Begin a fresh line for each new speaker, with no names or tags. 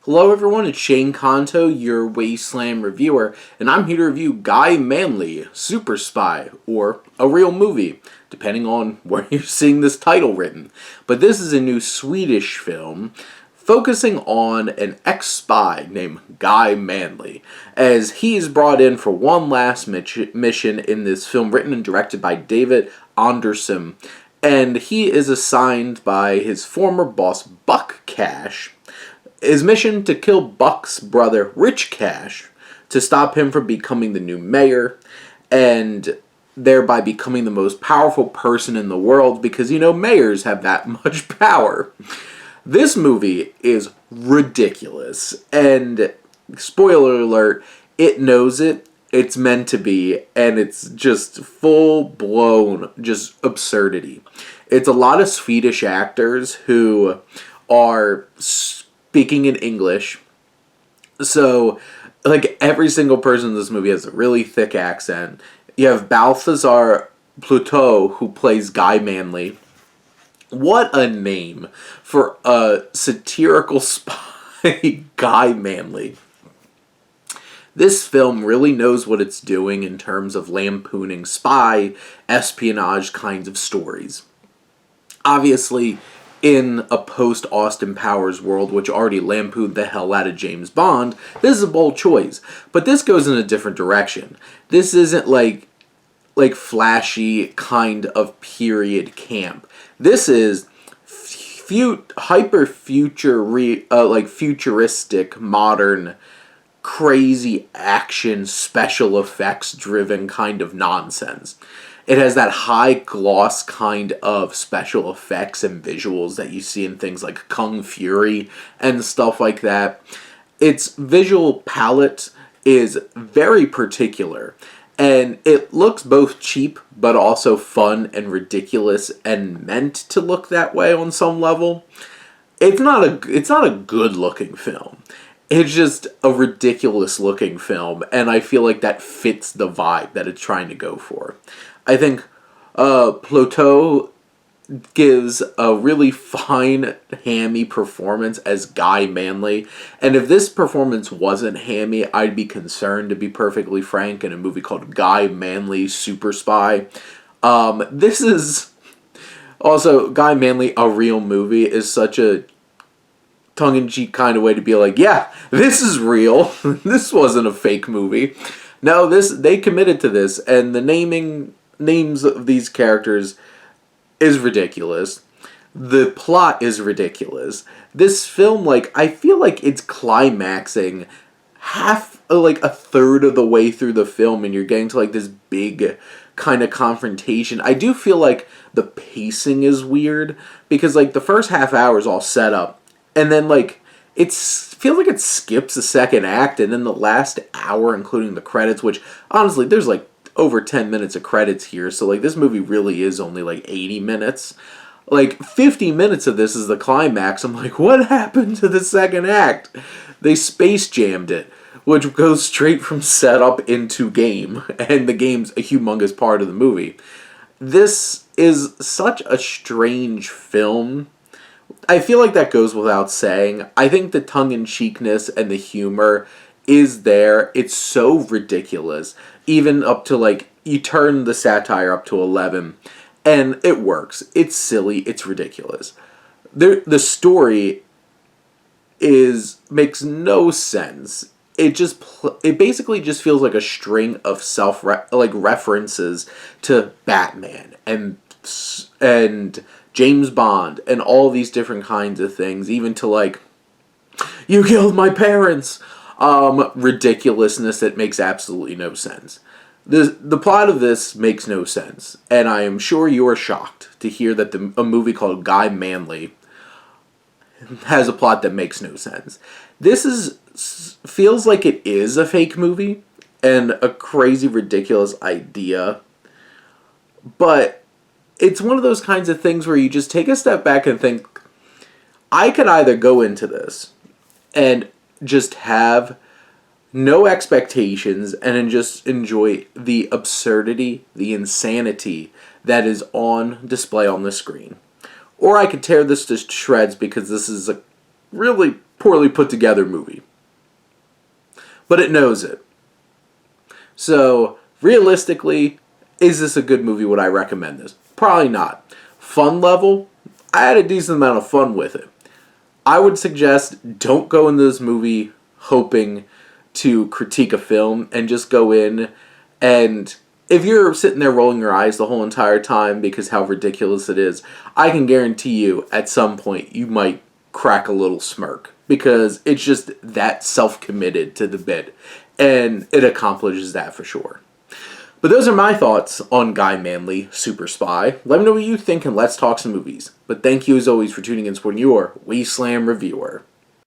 Hello everyone, it's Shane Kanto, your Wasteland reviewer, and I'm here to review Guy Manley, Super Spy, or a real movie, depending on where you're seeing this title written. But this is a new Swedish film focusing on an ex-spy named Guy Manley, as he is brought in for one last mission in this film written and directed by David Andersson, and he is assigned by his former boss Buck Cash. His mission to kill Buck's brother, Rich Cash, to stop him from becoming the new mayor, and thereby becoming the most powerful person in the world, because, mayors have that much power. This movie is ridiculous, and spoiler alert, it knows it, it's meant to be, and it's just full-blown, just absurdity. It's a lot of Swedish actors who are speaking in English. So, every single person in this movie has a really thick accent. You have Balthazar Pluto, who plays Guy Manley. What a name for a satirical spy, Guy Manley. This film really knows what it's doing in terms of lampooning spy, espionage kinds of stories. Obviously, in a post-Austin Powers world, which already lampooned the hell out of James Bond, this is a bold choice. But this goes in a different direction. This isn't like flashy kind of period camp. This is futuristic, modern, crazy action, special effects driven kind of nonsense. It has that high gloss kind of special effects and visuals that you see in things like Kung Fury and stuff like that. Its visual palette is very particular, and it looks both cheap but also fun and ridiculous and meant to look that way on some level. It's not a good looking film. It's just a ridiculous looking film, and I feel like that fits the vibe that it's trying to go for. I think Pluto gives a really fine, hammy performance as Guy Manley. And if this performance wasn't hammy, I'd be concerned, to be perfectly frank, in a movie called Guy Manley, Super Spy. This is also, Guy Manley, a real movie, is such a tongue-in-cheek kind of way to be like, yeah, this is real. This wasn't a fake movie. No, they committed to this, and the names of these characters is ridiculous. The plot is ridiculous. This film, I feel like it's climaxing a third of the way through the film, and you're getting to, this big kind of confrontation. I do feel like the pacing is weird, because, the first half hour is all set up, and then, it feels like it skips the second act, and then the last hour, including the credits, which, honestly, there's, over 10 minutes of credits here, so this movie really is only 80 minutes. 50 minutes of this is the climax. I'm like, what happened to the second act? They space jammed it, which goes straight from setup into game, and the game's a humongous part of the movie. This is such a strange film. I feel like that goes without saying. I think the tongue-in-cheekness and the humor is there. It's so ridiculous. Even up to, you turn the satire up to 11, and it works. It's silly. It's ridiculous. The story makes no sense. It basically just feels like a string of references to Batman and James Bond and all these different kinds of things, even to you killed my parents. Ridiculousness that makes absolutely no sense. The plot of this makes no sense, and I am sure you are shocked to hear that a movie called Guy Manley has a plot that makes no sense. This feels like it is a fake movie and a crazy, ridiculous idea, but it's one of those kinds of things where you just take a step back and think, I could either go into this and just have no expectations and then just enjoy the absurdity, the insanity that is on display on the screen. Or I could tear this to shreds, because this is a really poorly put together movie. But it knows it. So, realistically, is this a good movie? Would I recommend this? Probably not. Fun level, I had a decent amount of fun with it. I would suggest don't go into this movie hoping to critique a film, and just go in, and if you're sitting there rolling your eyes the whole entire time because how ridiculous it is, I can guarantee you at some point you might crack a little smirk because it's just that self-committed to the bit, and it accomplishes that for sure. But those are my thoughts on Guy Manley, Super Spy. Let me know what you think and let's talk some movies. But thank you as always for tuning in and supporting your Wasteland reviewer.